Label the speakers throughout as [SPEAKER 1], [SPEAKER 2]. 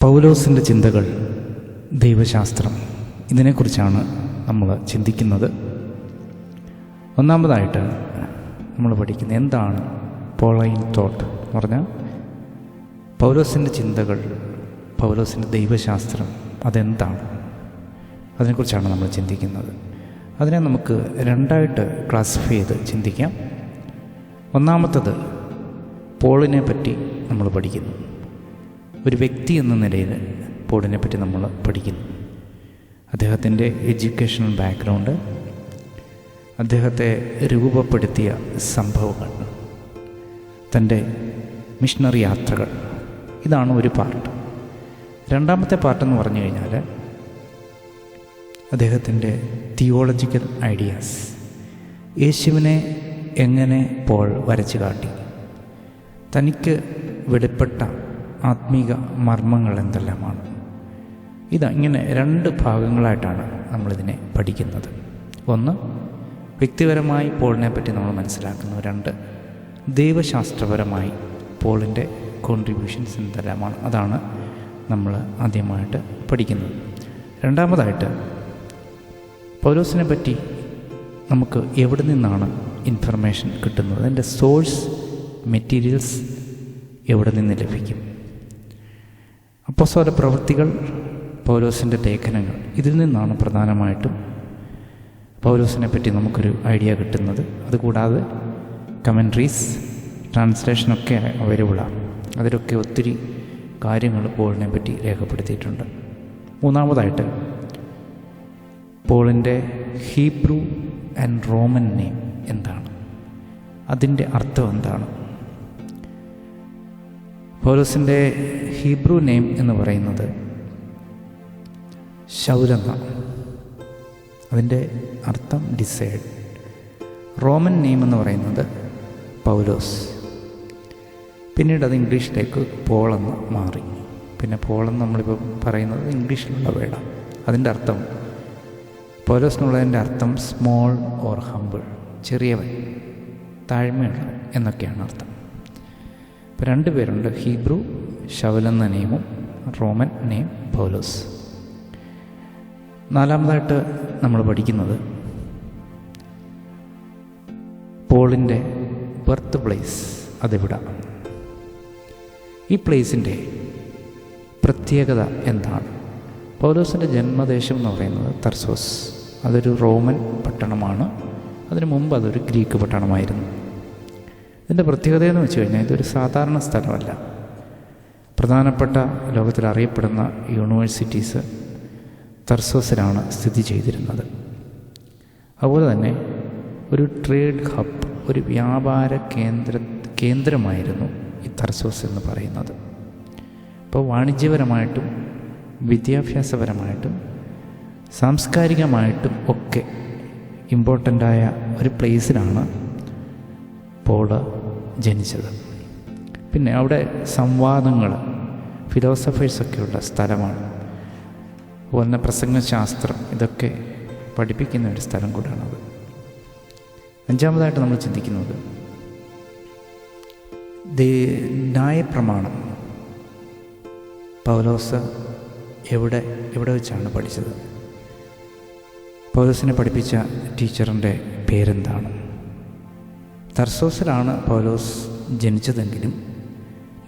[SPEAKER 1] പൗലോസിൻ്റെ ചിന്തകൾ, ദൈവശാസ്ത്രം, ഇതിനെക്കുറിച്ചാണ് നമ്മൾ ചിന്തിക്കുന്നത്. ഒന്നാമതായിട്ട് നമ്മൾ പഠിക്കുന്നത് എന്താണ് പോളൈൻ തോട്ട് എന്ന് പറഞ്ഞാൽ പൗലോസിൻ്റെ ചിന്തകൾ, പൗലോസിൻ്റെ ദൈവശാസ്ത്രം അതെന്താണ്, അതിനെക്കുറിച്ചാണ് നമ്മൾ ചിന്തിക്കുന്നത്. അതിനെ നമുക്ക് രണ്ടായിട്ട് ക്ലാസിഫൈ ചെയ്ത് ചിന്തിക്കാം. ഒന്നാമത്തത് പോളിനെ പറ്റി നമ്മൾ പഠിക്കുന്നു. ഒരു വ്യക്തി എന്ന നിലയിൽ പോളിനെ പറ്റി നമ്മൾ പഠിക്കുന്നു. അദ്ദേഹത്തിൻ്റെ എഡ്യൂക്കേഷണൽ ബാക്ക്ഗ്രൗണ്ട്, അദ്ദേഹത്തെ രൂപപ്പെടുത്തിയ സംഭവങ്ങൾ, തൻ്റെ മിഷണറി യാത്രകൾ, ഇതാണ് ഒരു പാർട്ട്. രണ്ടാമത്തെ പാർട്ടെന്ന് പറഞ്ഞു കഴിഞ്ഞാൽ അദ്ദേഹത്തിൻ്റെ തിയോളജിക്കൽ ഐഡിയാസ്, യേശുവിനെ എങ്ങനെ പോൾ വരച്ചു കാട്ടി, തനിക്ക് വെളിപ്പെട്ട ആത്മീക മർമ്മങ്ങൾ എന്തെല്ലാമാണ്. ഇങ്ങനെ രണ്ട് ഭാഗങ്ങളായിട്ടാണ് നമ്മളിതിനെ പഠിക്കുന്നത്. ഒന്ന്, വ്യക്തിപരമായി പോളിനെ പറ്റി നമ്മൾ മനസ്സിലാക്കുന്നു. രണ്ട്, ദൈവശാസ്ത്രപരമായി പോളിൻ്റെ കോൺട്രിബ്യൂഷൻസ് എന്തെല്ലാമാണ്, അതാണ് നമ്മൾ ആദ്യമായിട്ട് പഠിക്കുന്നത്. രണ്ടാമതായിട്ട് പൗലോസിനെ പറ്റി നമുക്ക് എവിടെ നിന്നാണ് ഇൻഫർമേഷൻ കിട്ടുന്നത്, അതിൻ്റെ സോഴ്സ് മെറ്റീരിയൽസ് എവിടെ നിന്ന് ലഭിക്കും. അപ്പോസ്തല പ്രവൃത്തികൾ, പൗലോസിൻ്റെ ലേഖനങ്ങൾ, ഇതിൽ നിന്നാണ് പ്രധാനമായിട്ടും പൗലോസിനെ പറ്റി നമുക്കൊരു ഐഡിയ കിട്ടുന്നത്. അതുകൂടാതെ കമൻട്രീസ്, ട്രാൻസ്ലേഷനൊക്കെ അവൈലബിളാണ്. അതിലൊക്കെ ഒത്തിരി കാര്യങ്ങൾ പോളിനെ പറ്റി രേഖപ്പെടുത്തിയിട്ടുണ്ട്. മൂന്നാമതായിട്ട് പോളിൻ്റെ ഹീബ്രു ആൻഡ് റോമൻ നെയിം എന്താണ്, അതിൻ്റെ അർത്ഥം എന്താണ്. പൗലോസിൻ്റെ ഹീബ്രു നെയിം എന്ന് പറയുന്നത് ശൗലെന്ന, അതിൻ്റെ അർത്ഥം ഡിസൈഡ്. റോമൻ നെയിം എന്ന് പറയുന്നത് പൗലോസ്. പിന്നീട് അത് ഇംഗ്ലീഷിലേക്ക് പോളെന്ന് മാറി. പിന്നെ പോളെന്ന് നമ്മളിപ്പോൾ പറയുന്നത് ഇംഗ്ലീഷിലുള്ള വേർഡാണ്. അതിൻ്റെ അർത്ഥം, പൗലോസിനുള്ളതിൻ്റെ അർത്ഥം സ്മോൾ ഓർ ഹംബിൾ, ചെറിയവൻ, താഴ്മയുള്ളവൻ എന്നൊക്കെയാണ് അർത്ഥം. ഇപ്പോൾ രണ്ട് പേരുണ്ട്, ഹീബ്രു ശൗലെന്ന നെയിമും റോമൻ നെയിം പൗലോസ്. നാലാമതായിട്ട് നമ്മൾ പഠിക്കുന്നത് പോളിൻ്റെ ബർത്ത് പ്ലേസ്, അതെവിടെ, ഈ പ്ലേസിൻ്റെ പ്രത്യേകത എന്താണ്. പൗലോസിൻ്റെ ജന്മദേശം എന്ന് പറയുന്നത് തർസോസ്, അതൊരു റോമൻ പട്ടണമാണ്. അതിനു മുമ്പ് അതൊരു ഗ്രീക്ക് പട്ടണമായിരുന്നു. ഇതിൻ്റെ പ്രത്യേകതയെന്ന് വെച്ച് കഴിഞ്ഞാൽ ഇതൊരു സാധാരണ സ്ഥലമല്ല. പ്രധാനപ്പെട്ട ലോകത്തിൽ അറിയപ്പെടുന്ന യൂണിവേഴ്സിറ്റീസ് തർസോസിലാണ് സ്ഥിതി ചെയ്തിരുന്നത്. അതുപോലെ തന്നെ ഒരു ട്രേഡ് ഹബ്, ഒരു വ്യാപാര കേന്ദ്രമായിരുന്നു ഈ തർസോസ് എന്ന് പറയുന്നത്. ഇപ്പോൾ വാണിജ്യപരമായിട്ടും വിദ്യാഭ്യാസപരമായിട്ടും സാംസ്കാരികമായിട്ടും ഒക്കെ ഇമ്പോർട്ടൻ്റായ ഒരു പ്ലേസിലാണ് പോള് ജനിച്ചത്. പിന്നെ അവിടെ സംവാദങ്ങൾ, ഫിലോസഫേഴ്സൊക്കെയുള്ള സ്ഥലമാണ്. അതുപോലെ പ്രസംഗശാസ്ത്രം, ഇതൊക്കെ പഠിപ്പിക്കുന്ന ഒരു സ്ഥലം കൂടാണത്. അഞ്ചാമതായിട്ട് നമ്മൾ ചിന്തിക്കുന്നത് ന്യായപ്രമാണം പൗലോസ് എവിടെ വെച്ചാണ് പഠിച്ചത്. പൗലോസിനെ പഠിപ്പിച്ച ടീച്ചറിൻ്റെ പേരെന്താണ്. തർസോസിലാണ് പൗലോസ് ജനിച്ചതെങ്കിലും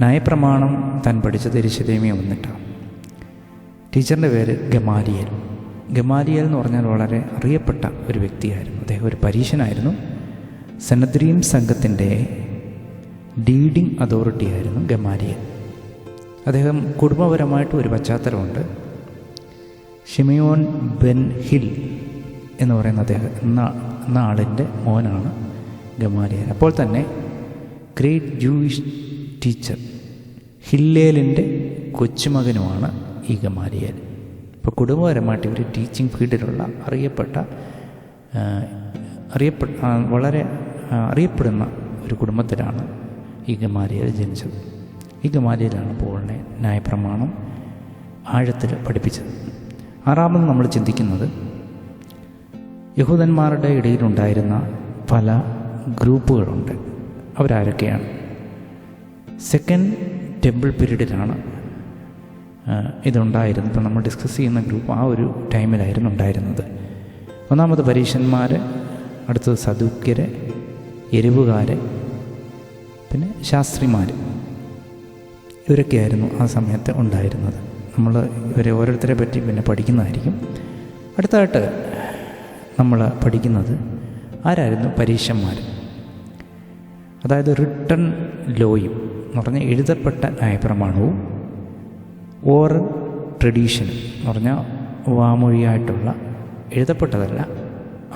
[SPEAKER 1] ന്യായപ്രമാണം താൻ പഠിച്ചത് യെരൂശലേമിൽ വന്നിട്ടാണ്. ടീച്ചറിൻ്റെ പേര് ഗമാലിയേൽ. ഗമാലിയേൽ എന്ന് പറഞ്ഞാൽ വളരെ അറിയപ്പെട്ട ഒരു വ്യക്തിയായിരുന്നു. അദ്ദേഹം ഒരു പരീശനായിരുന്നു. സെനദ്രീം സംഘത്തിൻ്റെ ലീഡിംഗ് അതോറിറ്റി ആയിരുന്നു ഗമാലിയേൽ. അദ്ദേഹം കുടുംബപരമായിട്ടും ഒരു പശ്ചാത്തലമുണ്ട്. ഷിമിയോൻ ബെൻ ഹിൽ എന്ന് പറയുന്ന അദ്ദേഹം എന്ന ആളിൻ്റെ മോനാണ് ഗമാലിയേൽ. അപ്പോൾ തന്നെ ഗ്രേറ്റ് ജൂയിഷ് ടീച്ചർ ഹില്ലേലിൻ്റെ കൊച്ചുമകനുമാണ് ഈ ഗമാലിയേൽ. ഇപ്പോൾ കുടുംബപരമായിട്ട് ഇവർ ടീച്ചിങ് ഫീൽഡിലുള്ള വളരെ അറിയപ്പെടുന്ന ഒരു കുടുംബത്തിലാണ് ഈ ഗമാലിയേൽ ജനിച്ചത്. ഈ ഗമാലിയേലാണ് പോളിനെ ന്യായപ്രമാണം ആഴത്തിൽ പഠിപ്പിച്ചത്. ആറാമത് നമ്മൾ ചിന്തിക്കുന്നത് യഹൂദന്മാരുടെ ഇടയിലുണ്ടായിരുന്ന പല ഗ്രൂപ്പുകളുണ്ട്. അവരാരൊക്കെയാണ്? സെക്കൻഡ് ടെമ്പിൾ പീരീഡിലാണ് ഇതുണ്ടായിരുന്നു. ഇപ്പം നമ്മൾ ഡിസ്കസ് ചെയ്യുന്ന ഗ്രൂപ്പ് ആ ഒരു ടൈമിലായിരുന്നു ഉണ്ടായിരുന്നത്. ഒന്നാമത് പരീശന്മാർ, അടുത്തത് സദൂക്യർ, എരിവുകാർ, പിന്നെ ശാസ്ത്രിമാർ. ഇവരൊക്കെയായിരുന്നു ആ സമയത്ത് ഉണ്ടായിരുന്നത്. നമ്മൾ ഇവരെ ഓരോരുത്തരെ പറ്റി പിന്നെ പഠിക്കുന്നതായിരിക്കും. അടുത്തായിട്ട് നമ്മൾ പഠിക്കുന്നത് ആരായിരുന്നു? പരീശന്മാർ. അതായത് റിട്ടൺ ലോയും എന്ന് പറഞ്ഞാൽ എഴുതപ്പെട്ട ന്യായപ്രമാണവും ഓറൽ ട്രഡീഷനും എന്ന് പറഞ്ഞാൽ വാമൊഴിയായിട്ടുള്ള എഴുതപ്പെട്ടതല്ല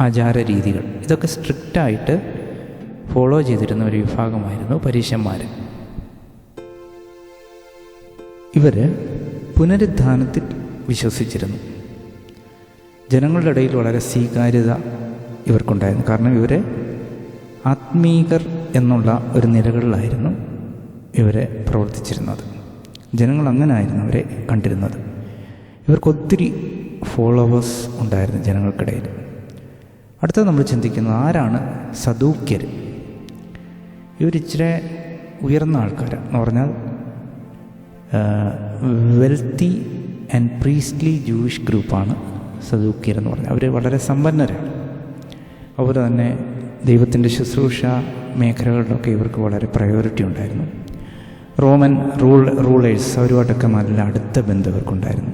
[SPEAKER 1] ആചാര രീതികൾ, ഇതൊക്കെ സ്ട്രിക്റ്റായിട്ട് ഫോളോ ചെയ്തിരുന്ന ഒരു വിഭാഗമായിരുന്നു പരീശന്മാർ. ഇവർ പുനരുത്ഥാനത്തിൽ വിശ്വസിച്ചിരുന്നു. ജനങ്ങളുടെ ഇടയിൽ വളരെ സ്വീകാര്യത ഇവർക്കുണ്ടായിരുന്നു. കാരണം ഇവർ ആത്മീകർ എന്നുള്ള ഒരു നിലകളിലായിരുന്നു ഇവരെ പ്രവർത്തിച്ചിരുന്നത്. ജനങ്ങൾ അങ്ങനായിരുന്നു അവരെ കണ്ടിരുന്നത്. ഇവർക്കൊത്തിരി ഫോളോവേഴ്സ് ഉണ്ടായിരുന്നു ജനങ്ങൾക്കിടയിൽ. അടുത്തത് നമ്മൾ ചിന്തിക്കുന്നത് ആരാണ്? സദൂക്യർ. ഇവരിച്ചിരി ഉയർന്ന ആൾക്കാരാണ്. എന്ന് പറഞ്ഞാൽ വെൽത്തി ആൻഡ് പ്രീസ്റ്റ്ലി ജൂയിഷ് ഗ്രൂപ്പാണ് സദൂക്യർ എന്ന് പറഞ്ഞാൽ. അവർ വളരെ സമ്പന്നരാണ്. അതുപോലെ തന്നെ ദൈവത്തിൻ്റെ ശുശ്രൂഷ മേഖലകളിലൊക്കെ ഇവർക്ക് വളരെ പ്രയോറിറ്റി ഉണ്ടായിരുന്നു. റോമൻ റൂളേഴ്സ് അവരുമായിട്ടൊക്കെ നല്ല അടുത്ത ബന്ധം ഇവർക്കുണ്ടായിരുന്നു.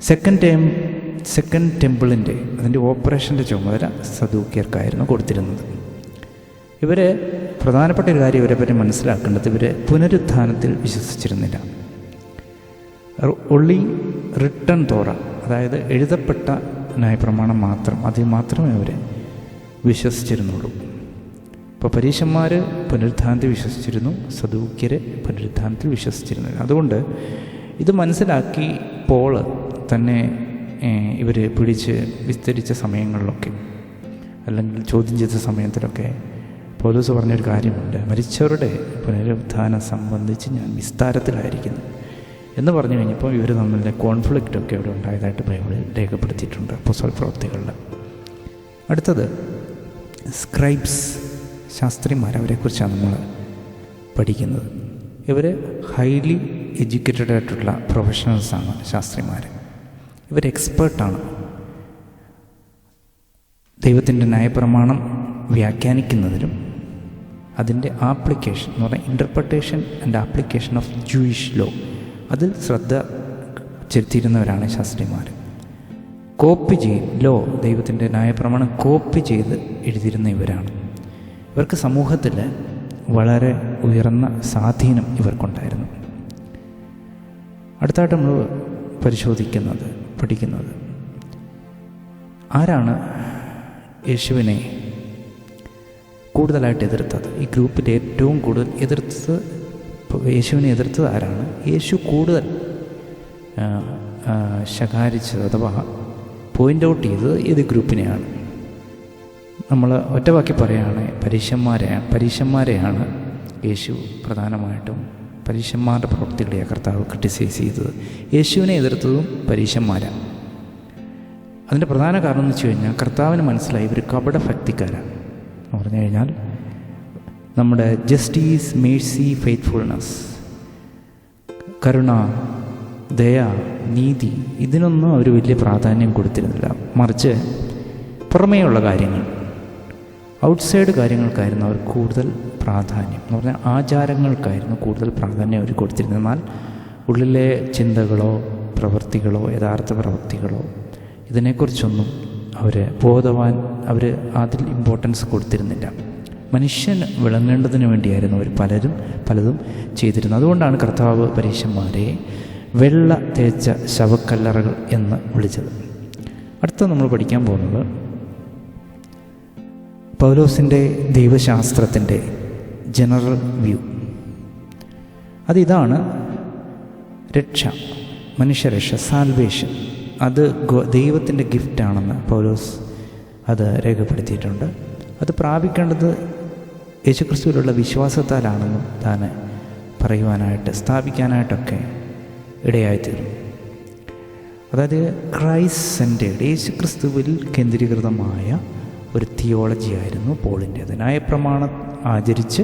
[SPEAKER 1] സെക്കൻഡ് ടെമ്പിളിൻ്റെ അതിൻ്റെ ഓപ്പറേഷൻ്റെ ചുമതല സദൂക്യർക്കായിരുന്നു കൊടുത്തിരുന്നത്. ഇവർ പ്രധാനപ്പെട്ട ഒരു കാര്യം ഇവരെ പറ്റി മനസ്സിലാക്കേണ്ടത്, ഇവർ പുനരുത്ഥാനത്തിൽ വിശ്വസിച്ചിരുന്നില്ല. ഒള്ളി റിട്ടൺ തോറ, അതായത് എഴുതപ്പെട്ട ന്യായപ്രമാണം മാത്രം, അതിൽ മാത്രമേ അവർ വിശ്വസിച്ചിരുന്നുള്ളൂ. ഇപ്പോൾ പരീശന്മാർ പുനരുത്ഥാനത്തിൽ വിശ്വസിച്ചിരുന്നു, സദൂക്യർ പുനരുത്ഥാനത്തിൽ വിശ്വസിച്ചിരുന്നില്ല. അതുകൊണ്ട് ഇത് മനസ്സിലാക്കി പോൾ തന്നെ ഇവർ പിടിച്ച് വിസ്തരിച്ച സമയങ്ങളിലൊക്കെ, അല്ലെങ്കിൽ ചോദ്യം ചെയ്ത സമയത്തിലൊക്കെ പൗലോസ് പറഞ്ഞൊരു കാര്യമുണ്ട്, മരിച്ചവരുടെ പുനരുത്ഥാനം സംബന്ധിച്ച് ഞാൻ വിസ്താരത്തിലായിരിക്കുന്നു എന്ന് പറഞ്ഞു കഴിഞ്ഞപ്പോൾ ഇവർ തമ്മിലെ കോൺഫ്ലിക്റ്റൊക്കെ അവിടെ ഉണ്ടായതായിട്ട് ബൈബിളിൽ രേഖപ്പെടുത്തിയിട്ടുണ്ട്, അപ്പോസ്തല പ്രവൃത്തികളിൽ. അടുത്തത് സ്ക്രൈബ്സ്, ശാസ്ത്രിമാർ. അവരെക്കുറിച്ചാണ് നമ്മൾ പഠിക്കുന്നത്. ഇവർ ഹൈലി എഡ്യൂക്കേറ്റഡ് ആയിട്ടുള്ള പ്രൊഫഷണൽസാണ് ശാസ്ത്രിമാർ. ഇവർ എക്സ്പേർട്ടാണ്. ദൈവത്തിൻ്റെ ന്യായപ്രമാണം വ്യാഖ്യാനിക്കുന്നതിലും അതിൻ്റെ ആപ്ലിക്കേഷൻ എന്ന് പറഞ്ഞാൽ interpretation and application of Jewish law, അതിൽ ശ്രദ്ധ ചെലുത്തിയിരുന്നവരാണ് ശാസ്ത്രിമാർ. കോപ്പി ലോ, ദൈവത്തിൻ്റെ ന്യായപ്രമാണം കോപ്പി ചെയ്ത് എഴുതിയിരുന്ന ഇവരാണ്. ഇവർക്ക് സമൂഹത്തിൽ വളരെ ഉയർന്ന സ്വാധീനം ഇവർക്കുണ്ടായിരുന്നു. അടുത്തായിട്ട് നമ്മൾ പഠിക്കുന്നത് ആരാണ് യേശുവിനെ കൂടുതലായിട്ട് എതിർത്തത്? ഈ ഗ്രൂപ്പിൽ ഏറ്റവും കൂടുതൽ യേശുവിനെ എതിർത്തത് ആരാണ്? യേശു കൂടുതൽ ശകാരിച്ചത് അഥവാ പോയിൻ്റ് ഔട്ട് ചെയ്തത് ഏത് ഗ്രൂപ്പിനെയാണ്? നമ്മൾ ഒറ്റവാക്കി പറയുകയാണെങ്കിൽ പരീശന്മാരെയാണ് യേശു പ്രധാനമായിട്ടും, പരീശന്മാരുടെ പ്രവൃത്തികളെയാണ് കർത്താവ് ക്രിട്ടിസൈസ് ചെയ്തത്. യേശുവിനെ എതിർത്തതും പരീശന്മാരാണ്. അതിൻ്റെ പ്രധാന കാരണം എന്ന് വെച്ച് കഴിഞ്ഞാൽ കർത്താവിന് മനസ്സിലായി ഇവർ കപടഭക്തിക്കാരാണ്. എന്ന് പറഞ്ഞു കഴിഞ്ഞാൽ നമ്മുടെ ജസ്റ്റിസ്, മേഴ്സി, ഫെയ്ത്ത്ഫുൾനെസ്, കരുണ, ദയ, നീതി, ഇതിനൊന്നും അവർ വലിയ പ്രാധാന്യം കൊടുത്തിരുന്നില്ല. മറിച്ച് പുറമേയുള്ള കാര്യങ്ങൾ, ഔട്ട്സൈഡ് കാര്യങ്ങൾക്കായിരുന്നു അവർ കൂടുതൽ പ്രാധാന്യം. എന്ന് പറഞ്ഞാൽ ആചാരങ്ങൾക്കായിരുന്നു കൂടുതൽ പ്രാധാന്യം അവർ കൊടുത്തിരുന്നത്. എന്നാൽ ഉള്ളിലെ ചിന്തകളോ പ്രവൃത്തികളോ യഥാർത്ഥ പ്രവൃത്തികളോ ഇതിനെക്കുറിച്ചൊന്നും അവർ അതിൽ ഇമ്പോർട്ടൻസ് കൊടുത്തിരുന്നില്ല. മനുഷ്യൻ വിളങ്ങേണ്ടതിന് വേണ്ടിയായിരുന്നു അവർ പലതും ചെയ്തിരുന്നത്. അതുകൊണ്ടാണ് കർത്താവ് പരീശന്മാരെ വെള്ള തേച്ച ശവക്കല്ലറകൾ എന്ന് വിളിച്ചത്. അടുത്ത നമ്മൾ പഠിക്കാൻ പോകുന്നത് പൗലോസിൻ്റെ ദൈവശാസ്ത്രത്തിൻ്റെ ജനറൽ വ്യൂ. അതിതാണ് രക്ഷ, മനുഷ്യരക്ഷ, സാൽവേഷൻ. അത് ദൈവത്തിൻ്റെ ഗിഫ്റ്റാണെന്ന് പൗലോസ് അത് രേഖപ്പെടുത്തിയിട്ടുണ്ട്. അത് പ്രാപിക്കേണ്ടത് യേശുക്രിസ്തുവിലുള്ള വിശ്വാസത്താലാണെന്നും താൻ സ്ഥാപിക്കാനായിട്ടൊക്കെ ഇടയായിത്തീർന്നു. അതായത് ക്രൈസ്റ്റ് സെൻറ്റേഡ്, യേശുക്രിസ്തുവിൽ കേന്ദ്രീകൃതമായ ഒരു തിയോളജിയായിരുന്നു പോളിൻ്റേത്. ന്യായപ്രമാണം ആചരിച്ച്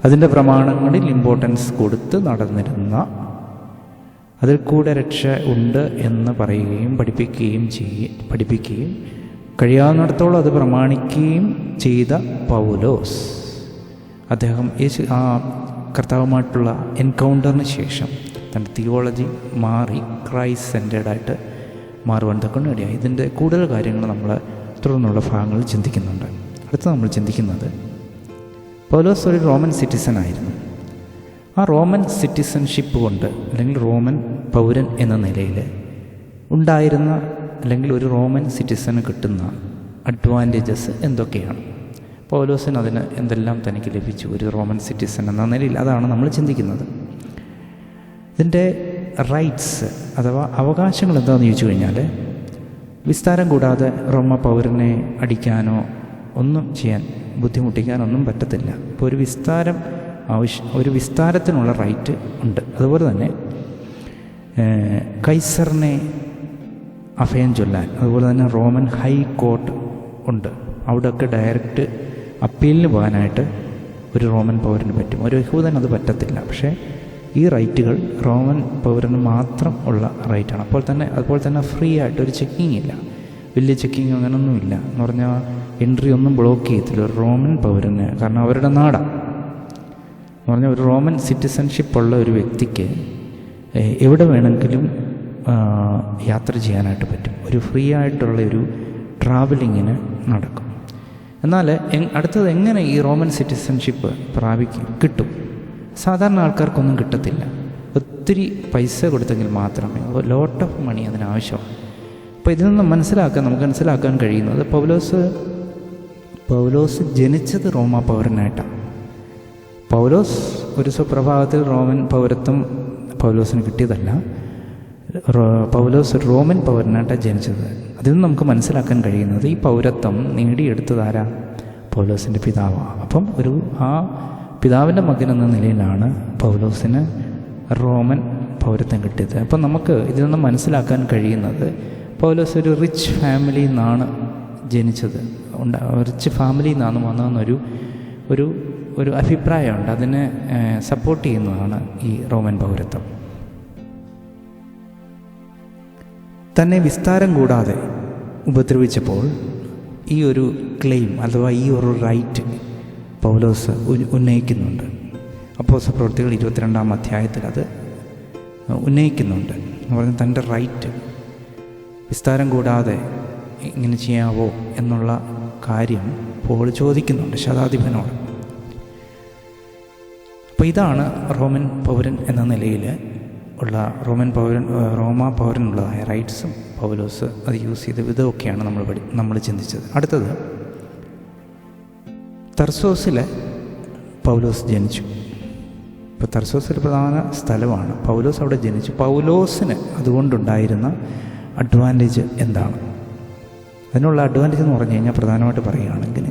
[SPEAKER 1] അതിൻ്റെ പ്രമാണങ്ങളിൽ ഇമ്പോർട്ടൻസ് കൊടുത്ത് നടന്നിരുന്ന അതിൽ കൂടെ രക്ഷ ഉണ്ട് എന്ന് പറയുകയും പഠിപ്പിക്കുകയും കഴിയാവുന്നിടത്തോളം അത് പ്രമാണിക്കുകയും ചെയ്ത പൗലോസ്, അദ്ദേഹം കർത്താവുമായിട്ടുള്ള എൻകൗണ്ടറിന് ശേഷം തൻ്റെ തിയോളജി മാറി ക്രൈസ്റ്റ് സെൻറ്റേഡായിട്ട് മാറുവാൻ തക്കണിടയായി. ഇതിൻ്റെ കൂടുതൽ കാര്യങ്ങൾ നമ്മൾ തുടർന്നുള്ള ഭാഗങ്ങളിൽ ചിന്തിക്കുന്നുണ്ട്. അടുത്ത നമ്മൾ ചിന്തിക്കുന്നത്, പൗലോസ് ഒരു റോമൻ സിറ്റിസൺ ആയിരുന്നു. ആ റോമൻ സിറ്റിസൺഷിപ്പ് കൊണ്ട്, അല്ലെങ്കിൽ റോമൻ പൗരൻ എന്ന നിലയിൽ ഉണ്ടായിരുന്ന, അല്ലെങ്കിൽ ഒരു റോമൻ സിറ്റിസന് കിട്ടുന്ന അഡ്വാൻറ്റേജസ് എന്തൊക്കെയാണ്? പൗലോസിന് അതിന് എന്തെല്ലാം തനിക്ക് ലഭിച്ചു ഒരു റോമൻ സിറ്റിസൺ എന്ന നിലയിൽ? അതാണ് നമ്മൾ ചിന്തിക്കുന്നത്. ഇതിൻ്റെ റൈറ്റ്സ് അഥവാ അവകാശങ്ങൾ എന്താണെന്ന് ചോദിച്ചു കഴിഞ്ഞാൽ, വിസ്താരം കൂടാതെ റോമ പൗരനെ അടിക്കാനോ ഒന്നും ചെയ്യാൻ, ബുദ്ധിമുട്ടിക്കാനൊന്നും പറ്റത്തില്ല. ഇപ്പോൾ ഒരു വിസ്താരത്തിനുള്ള റൈറ്റ് ഉണ്ട്. അതുപോലെ തന്നെ കൈസറിനെ അഭയം ചൊല്ലാൻ, അതുപോലെ തന്നെ റോമൻ ഹൈ കോർട്ട് ഉണ്ട്. അവിടെയൊക്കെ ഡയറക്റ്റ് അപ്പീലിന് പോകാനായിട്ട് ഒരു റോമൻ പൗരന് പറ്റും. ഒരു യഹൂദൻ അത് പറ്റത്തില്ല. പക്ഷേ ഈ റൈറ്റുകൾ റോമൻ പൗരന് മാത്രം ഉള്ള റൈറ്റാണ്. അതുപോലെ തന്നെ ഫ്രീ ആയിട്ട് ഒരു ചെക്കിങ് ഇല്ല, വലിയ ചെക്കിങ് അങ്ങനെയൊന്നുമില്ല. എന്ന് പറഞ്ഞാൽ എൻട്രി ഒന്നും ബ്ലോക്ക് ചെയ്യത്തില്ല ഒരു റോമൻ പൗരന്, കാരണം അവരുടെ നാടാണ്. എന്ന് പറഞ്ഞാൽ ഒരു റോമൻ സിറ്റിസൺഷിപ്പ് ഉള്ള ഒരു വ്യക്തിക്ക് എവിടെ വേണമെങ്കിലും യാത്ര ചെയ്യാനായിട്ട് പറ്റും. ഒരു ഫ്രീ ആയിട്ടുള്ള ഒരു ട്രാവലിങ്ങിന് നടക്കും. എന്നാൽ അടുത്തത് എങ്ങനെ ഈ റോമൻ സിറ്റിസൺഷിപ്പ് കിട്ടും? സാധാരണ ആൾക്കാർക്കൊന്നും കിട്ടത്തില്ല. ഒത്തിരി പൈസ കൊടുത്തെങ്കിൽ മാത്രമേ, ലോട്ട് ഓഫ് മണി അതിനാവശ്യമാണ്. അപ്പോൾ ഇതിൽ നിന്ന് നമുക്ക് മനസ്സിലാക്കാൻ കഴിയുന്നത്, പൗലോസ് ജനിച്ചത് റോമ പൗരനായിട്ടാണ്. പൗലോസ് ഒരു സുപ്രഭാതത്തിൽ റോമൻ പൗരത്വം പൗലോസിന് കിട്ടിയതല്ല. പൗലോസ് ഒരു റോമൻ പൗരനായിട്ടാണ് ജനിച്ചത്. അതിൽ നിന്ന് നമുക്ക് മനസ്സിലാക്കാൻ കഴിയുന്നത്, ഈ പൗരത്വം നേടിയെടുത്തതാരാ? പൗലോസിൻ്റെ പിതാവാണ്. അപ്പം ആ പിതാവിൻ്റെ മകൻ എന്ന നിലയിലാണ് പൗലോസിന് റോമൻ പൗരത്വം കിട്ടിയത്. അപ്പം നമുക്ക് ഇതിൽ നിന്ന് മനസ്സിലാക്കാൻ കഴിയുന്നത്, പൗലോസ് ഒരു റിച്ച് ഫാമിലിയിൽ നിന്നാണ് ജനിച്ചത്, റിച്ച് ഫാമിലിയിൽ നിന്നാണ് വന്നതെന്നൊരു ഒരു അഭിപ്രായമുണ്ട്. അതിനെ സപ്പോർട്ട് ചെയ്യുന്നതാണ് ഈ റോമൻ പൗരത്വം. തന്നെ വിസ്താരം കൂടാതെ ഉപദ്രവിച്ചപ്പോൾ ഈ ഒരു ക്ലെയിം അഥവാ ഈ ഒരു റൈറ്റ് പൗലോസ് ഉന്നയിക്കുന്നുണ്ട്. അപ്പോസ്തലപ്രവൃത്തികൾ 22-ാം അധ്യായത്തിൽ അത് ഉന്നയിക്കുന്നുണ്ട്. എന്ന് പറഞ്ഞാൽ തൻ്റെ റൈറ്റ്, വിസ്താരം കൂടാതെ ഇങ്ങനെ ചെയ്യാവോ എന്നുള്ള കാര്യം പോൾ ചോദിക്കുന്നുണ്ട് ശതാധിപനോട്. അപ്പോൾ ഇതാണ് റോമൻ പൗരൻ എന്ന നിലയിൽ ഉള്ള റോമ പൗരനുള്ളതായ റൈറ്റ്സും പൗലോസ് അത് യൂസ് ചെയ്ത വിധമൊക്കെയാണ് നമ്മൾ ചിന്തിച്ചത്. അടുത്തത്, തർസോസിലെ പൗലോസ് ജനിച്ചു. ഇപ്പോൾ തർസോസ് ഒരു പ്രധാന സ്ഥലമാണ്. പൗലോസ് അവിടെ ജനിച്ചു. പൗലോസിന് അതുകൊണ്ടുണ്ടായിരുന്ന അഡ്വാൻറ്റേജ് എന്താണ്? അതിനുള്ള അഡ്വാൻറ്റേജ് എന്ന് പറഞ്ഞു കഴിഞ്ഞാൽ പ്രധാനമായിട്ട് പറയുകയാണെങ്കിൽ,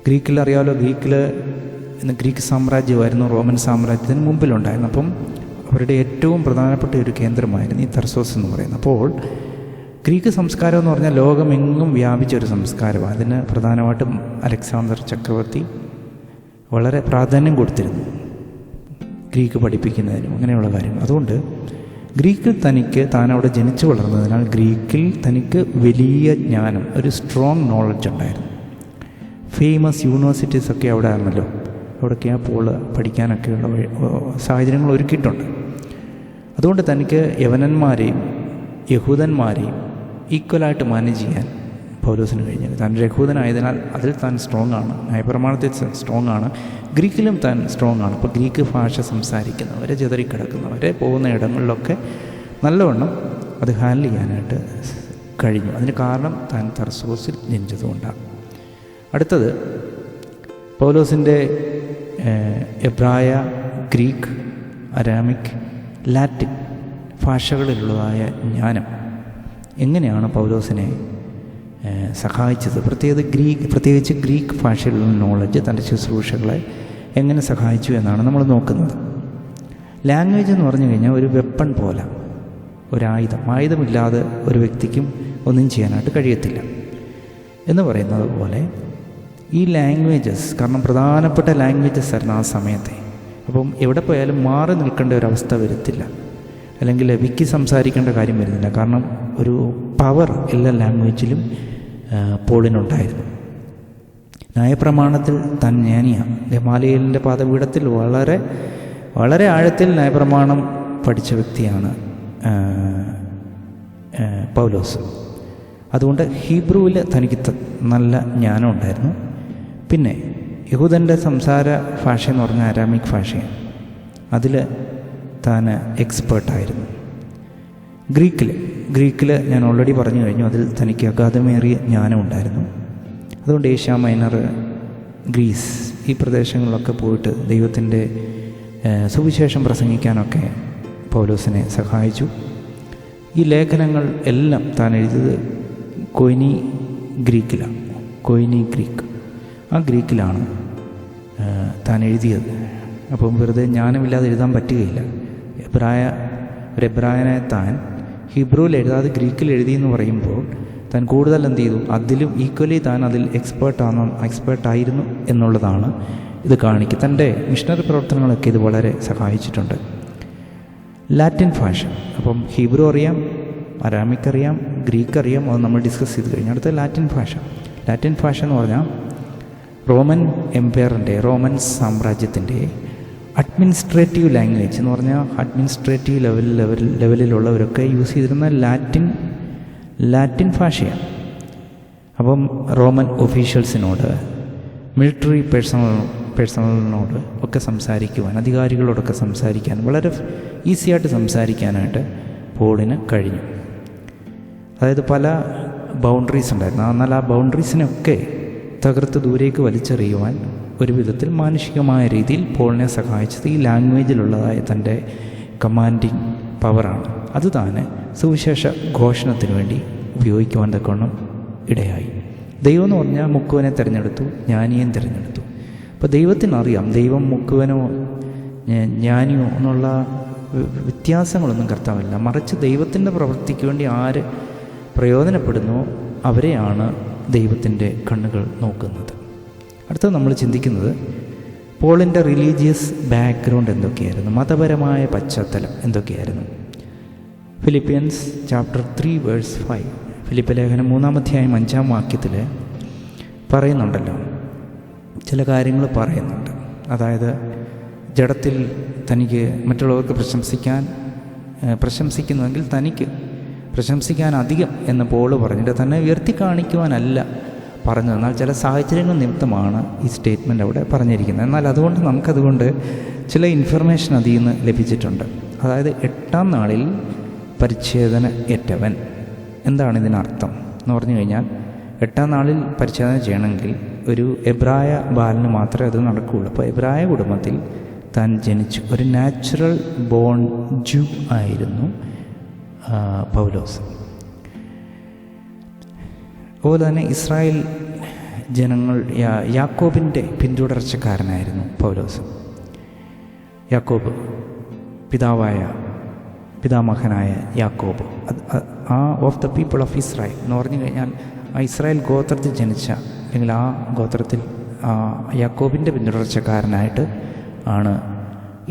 [SPEAKER 1] ഗ്രീക്കിൽ അറിയാമല്ലോ, ഗ്രീക്ക് സാമ്രാജ്യമായിരുന്നു റോമൻ സാമ്രാജ്യത്തിന് മുമ്പിലുണ്ടായിരുന്നു. അപ്പം അവരുടെ ഏറ്റവും പ്രധാനപ്പെട്ട ഒരു കേന്ദ്രമായിരുന്നു ഈ തർസോസ് എന്ന് പറയുന്നത്. അപ്പോൾ ഗ്രീക്ക് സംസ്കാരം എന്ന് പറഞ്ഞാൽ ലോകമെങ്ങും വ്യാപിച്ച ഒരു സംസ്കാരമാണ്. അതിന് പ്രധാനമായിട്ടും അലക്സാണ്ടർ ചക്രവർത്തി വളരെ പ്രാധാന്യം കൊടുത്തിരുന്നു, ഗ്രീക്ക് പഠിപ്പിക്കുന്നതിനും അങ്ങനെയുള്ള കാര്യങ്ങൾ. അതുകൊണ്ട് ഗ്രീക്കിൽ താനവിടെ ജനിച്ചു വളർന്നതിനാൽ ഗ്രീക്കിൽ തനിക്ക് വലിയ ജ്ഞാനം, ഒരു സ്ട്രോങ് നോളജ് ഉണ്ടായിരുന്നു. ഫേമസ് യൂണിവേഴ്സിറ്റീസൊക്കെ അവിടെ ആണല്ലോ, അവിടെയൊക്കെ പോൾ പഠിക്കാനൊക്കെയുള്ള സാഹചര്യങ്ങൾ ഒരുക്കിയിട്ടുണ്ട്. അതുകൊണ്ട് തനിക്ക് യവനന്മാരെയും യഹൂദന്മാരെയും ഈക്വലായിട്ട് മാനേജ് ചെയ്യാൻ പൗലോസിന് കഴിഞ്ഞു. താൻ യഹൂദനായതിനാൽ അതിൽ താൻ സ്ട്രോങ് ആണ്, ന്യായപ്രമാണത്തിൽ സ്ട്രോങ് ആണ്, ഗ്രീക്കിലും താൻ സ്ട്രോങ് ആണ്. ഇപ്പോൾ ഗ്രീക്ക് ഭാഷ സംസാരിക്കുന്നവരെ, ചിതറിക്കിടക്കുന്നവരെ, പോകുന്ന ഇടങ്ങളിലൊക്കെ നല്ലവണ്ണം അത് ഹാൻഡിൽ ചെയ്യാനായിട്ട് കഴിഞ്ഞു. അതിന് കാരണം താൻ തർസോസിൽ ജനിച്ചതുകൊണ്ടാണ്. അടുത്തത്, പൗലോസിൻ്റെ എബ്രായ, ഗ്രീക്ക്, അരാമിക്, ലാറ്റിൻ ഭാഷകളിലുള്ളതായ ജ്ഞാനം എങ്ങനെയാണ് പൗലോസിനെ സഹായിച്ചത്? പ്രത്യേകിച്ച് ഗ്രീക്ക് ഭാഷയിലുള്ള നോളജ് തൻ്റെ ശുശ്രൂഷകളെ എങ്ങനെ സഹായിച്ചു എന്നാണ് നമ്മൾ നോക്കുന്നത്. ലാംഗ്വേജ് എന്ന് പറഞ്ഞു കഴിഞ്ഞാൽ ഒരു വെപ്പൺ പോലെ, ആയുധമില്ലാതെ ഒരു വ്യക്തിക്കും ഒന്നും ചെയ്യാനായിട്ട് കഴിയത്തില്ല എന്ന് പറയുന്നത് പോലെ ഈ ലാംഗ്വേജസ്, കാരണം പ്രധാനപ്പെട്ട ലാംഗ്വേജസ് ആയിരുന്നു ആ സമയത്തെ. അപ്പം എവിടെ പോയാലും മാറി നിൽക്കേണ്ട ഒരവസ്ഥ വരത്തില്ല. അല്ലെങ്കിൽ വിക്കി സംസാരിക്കേണ്ട കാര്യം വരുന്നില്ല. കാരണം ഒരു പവർ എല്ലാ ലാംഗ്വേജിലും പോളിനുണ്ടായിരുന്നു. ന്യായപ്രമാണത്തിൽ താൻ ജ്ഞാനിയാണ്. ഗമാലിയേലിൻ്റെ പാദപീഠത്തിൽ വളരെ വളരെ ആഴത്തിൽ ന്യായപ്രമാണം പഠിച്ച വ്യക്തിയാണ് പൗലോസ്. അതുകൊണ്ട് ഹീബ്രുവിൽ തനിക്ക് നല്ല ജ്ഞാനം ഉണ്ടായിരുന്നു. പിന്നെ യഹൂദൻ്റെ സംസാര ഭാഷ എന്ന് പറഞ്ഞാൽ അരാമിക് ഭാഷയാണ്. അതിൽ താൻ എക്സ്പേർട്ടായിരുന്നു. ഗ്രീക്കിൽ ഞാൻ ഓൾറെഡി പറഞ്ഞു കഴിഞ്ഞു, അതിൽ തനിക്ക് അഗാധമേറിയ ജ്ഞാനം ഉണ്ടായിരുന്നു. അതുകൊണ്ട് ഏഷ്യ മൈനർ, ഗ്രീസ് ഈ പ്രദേശങ്ങളിലൊക്കെ പോയിട്ട് ദൈവത്തിൻ്റെ സുവിശേഷം പ്രസംഗിക്കാനൊക്കെ പൗലോസിനെ സഹായിച്ചു. ഈ ലേഖനങ്ങൾ എല്ലാം താൻ എഴുതിയത് കൊയ്നി ഗ്രീക്ക്, ആ ഗ്രീക്കിലാണ് താൻ എഴുതിയത്. അപ്പം വെറുതെ ജ്ഞാനമില്ലാതെ എഴുതാൻ പറ്റുകയില്ല. ഒരു എബ്രായനായ താൻ ഹീബ്രുവിൽ എഴുതാതെ ഗ്രീക്കിൽ എഴുതിയെന്ന് പറയുമ്പോൾ താൻ കൂടുതൽ എന്ത് ചെയ്തു, അതിലും ഈക്വലി താൻ അതിൽ എക്സ്പേർട്ടായിരുന്നു എന്നുള്ളതാണ് ഇത് കാണിക്കുക. തൻ്റെ മിഷണറി പ്രവർത്തനങ്ങളൊക്കെ ഇത് വളരെ സഹായിച്ചിട്ടുണ്ട്. ലാറ്റിൻ ഭാഷ, അപ്പം ഹീബ്രു അറിയാം, അരാമിക് അറിയാം, ഗ്രീക്ക് അറിയാം, അത് നമ്മൾ ഡിസ്കസ് ചെയ്ത് കഴിഞ്ഞു. അടുത്ത ലാറ്റിൻ ഭാഷ എന്ന് പറഞ്ഞാൽ റോമൻ സാമ്രാജ്യത്തിൻ്റെ അഡ്മിനിസ്ട്രേറ്റീവ് ലാംഗ്വേജ് എന്ന് പറഞ്ഞാൽ അഡ്മിനിസ്ട്രേറ്റീവ് ലെവലിലുള്ളവരൊക്കെ യൂസ് ചെയ്തിരുന്ന ലാറ്റിൻ ഭാഷയാണ്. അപ്പം റോമൻ ഒഫീഷ്യൽസിനോട്, മിലിറ്ററി പേഴ്സണലിനോട് ഒക്കെ സംസാരിക്കുവാൻ, അധികാരികളോടൊക്കെ സംസാരിക്കാൻ വളരെ ഈസിയായിട്ട് സംസാരിക്കാനായിട്ട് പോളിന് കഴിഞ്ഞു. അതായത് പല ബൗണ്ടറീസ് ഉണ്ടായിരുന്നു. എന്നാൽ ആ ബൗണ്ടറീസിനൊക്കെ തകർത്ത് ദൂരേക്ക് വലിച്ചെറിയുവാൻ ഒരു വിധത്തിൽ മാനുഷികമായ രീതിയിൽ പോളിനെ സഹായിച്ചത് ഈ ലാംഗ്വേജിലുള്ളതായ തൻ്റെ കമാൻഡിങ് പവറാണ്. അത് താൻ സുവിശേഷ ഘോഷണത്തിന് വേണ്ടി ഉപയോഗിക്കുവാൻ തക്കവണ്ണം ഇടയായി. ദൈവം എന്ന് പറഞ്ഞാൽ മുക്കുവനെ തിരഞ്ഞെടുത്തു, ജ്ഞാനിയെ തിരഞ്ഞെടുത്തു. അപ്പോൾ ദൈവത്തിനറിയാം ദൈവം മുക്കുവനോ ജ്ഞാനിയോ എന്നുള്ള വ്യത്യാസങ്ങളൊന്നും കർത്താവില്ല. മറിച്ച് ദൈവത്തിൻ്റെ പ്രവൃത്തിക്ക് വേണ്ടി ആര് പ്രയോജനപ്പെടുന്നോ അവരെയാണ് ദൈവത്തിൻ്റെ കണ്ണുകൾ നോക്കുന്നത്. അടുത്തത് നമ്മൾ ചിന്തിക്കുന്നത് പോളിൻ്റെ റിലീജിയസ് ബാക്ക്ഗ്രൗണ്ട് എന്തൊക്കെയായിരുന്നു, മതപരമായ പശ്ചാത്തലം എന്തൊക്കെയായിരുന്നു. ഫിലിപ്പിയൻസ് ചാപ്റ്റർ 3 വേഴ്സ് 5, ഫിലിപ്പ് ലേഖനം 3-ാം അധ്യായം 5-ാം വാക്യത്തിൽ പറയുന്നുണ്ടല്ലോ, ചില കാര്യങ്ങൾ പറയുന്നുണ്ട്. അതായത് ജഡത്തിൽ തനിക്ക് മറ്റുള്ളവർക്ക് പ്രശംസിക്കുന്നുവെങ്കിൽ തനിക്ക് പ്രശംസിക്കാൻ അധികം എന്ന് പോള് പറഞ്ഞിട്ട് തന്നെ ഉയർത്തി കാണിക്കുവാനല്ല പറഞ്ഞത്. എന്നാൽ ചില സാഹചര്യങ്ങൾ നിമിത്തമാണ് ഈ സ്റ്റേറ്റ്മെൻ്റ് അവിടെ പറഞ്ഞിരിക്കുന്നത്. എന്നാൽ നമുക്കതുകൊണ്ട് ചില ഇൻഫർമേഷൻ അതിൽ നിന്ന് ലഭിച്ചിട്ടുണ്ട്. അതായത് 8-ാം നാളിൽ പരിച്ഛേദന ഏറ്റവൻ, എന്താണ് ഇതിനർത്ഥം എന്ന് പറഞ്ഞു കഴിഞ്ഞാൽ, 8-ാം നാളിൽ പരിച്ഛേദന ചെയ്യണമെങ്കിൽ ഒരു എബ്രായ ബാലന് മാത്രമേ അത് നടക്കുകയുള്ളൂ. അപ്പോൾ എബ്രായ കുടുംബത്തിൽ താൻ ജനിച്ചു. ഒരു നാച്ചുറൽ ബോൺ ജൂ ആയിരുന്നു പൗലോസ്. അതുപോലെ തന്നെ ഇസ്രായേൽ ജനങ്ങൾ യാക്കോബിൻ്റെ പിന്തുടർച്ചക്കാരനായിരുന്നു പൗലോസ്. യാക്കോബ് പിതാമഹനായ യാക്കോബ്, of the people of Israel എന്ന് പറഞ്ഞു കഴിഞ്ഞാൽ ആ ഇസ്രായേൽ ഗോത്രത്തിൽ ജനിച്ച, അല്ലെങ്കിൽ ആ ഗോത്രത്തിൽ യാക്കോബിൻ്റെ പിന്തുടർച്ചക്കാരനായിട്ട് ആണ്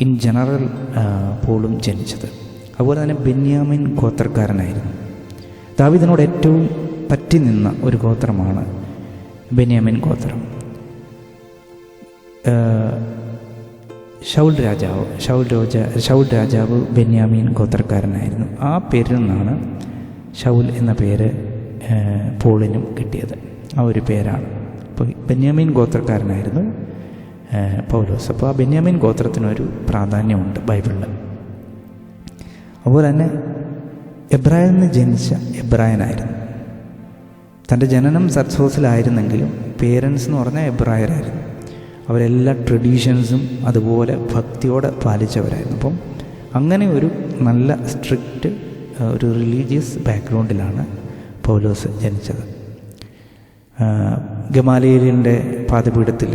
[SPEAKER 1] ഇൻ ജനറൽ പോളും ജനിച്ചത്. അതുപോലെ തന്നെ ബെന്യാമിൻ ഗോത്രക്കാരനായിരുന്നു. ദാവീദിനോട് ഏറ്റവും പറ്റി നിന്ന ഒരു ഗോത്രമാണ് ബെന്യാമിൻ ഗോത്രം. ശൗൽ രാജാവ് ബെന്യാമിൻ ഗോത്രക്കാരനായിരുന്നു. ആ പേരിൽ നിന്നാണ് ശൗൽ എന്ന പേര് പോളിനും കിട്ടിയത്. ആ ഒരു പേരാണ്. അപ്പോൾ ബെന്യാമിൻ ഗോത്രക്കാരനായിരുന്നു പൗലോസ്. അപ്പോൾ ആ ബെന്യാമിൻ ഗോത്രത്തിനൊരു പ്രാധാന്യമുണ്ട് ബൈബിളിൽ. അതുപോലെ തന്നെ എബ്രായനിൽ നിന്ന് ജനിച്ച എബ്രായനായിരുന്നു. തൻ്റെ ജനനം സത്സോസിലായിരുന്നെങ്കിലും പേരൻസ് എന്ന് പറഞ്ഞാൽ എബ്രായരായിരുന്നു. അവരെല്ലാ ട്രഡീഷൻസും അതുപോലെ ഭക്തിയോടെ പാലിച്ചവരായിരുന്നു. അപ്പം അങ്ങനെ ഒരു നല്ല സ്ട്രിക്റ്റ് ഒരു റിലീജിയസ് ബാക്ക്ഗ്രൗണ്ടിലാണ് പൗലോസ് ജനിച്ചത്. ഗമാലിയേലിൻ്റെ പാദപീഠത്തിൽ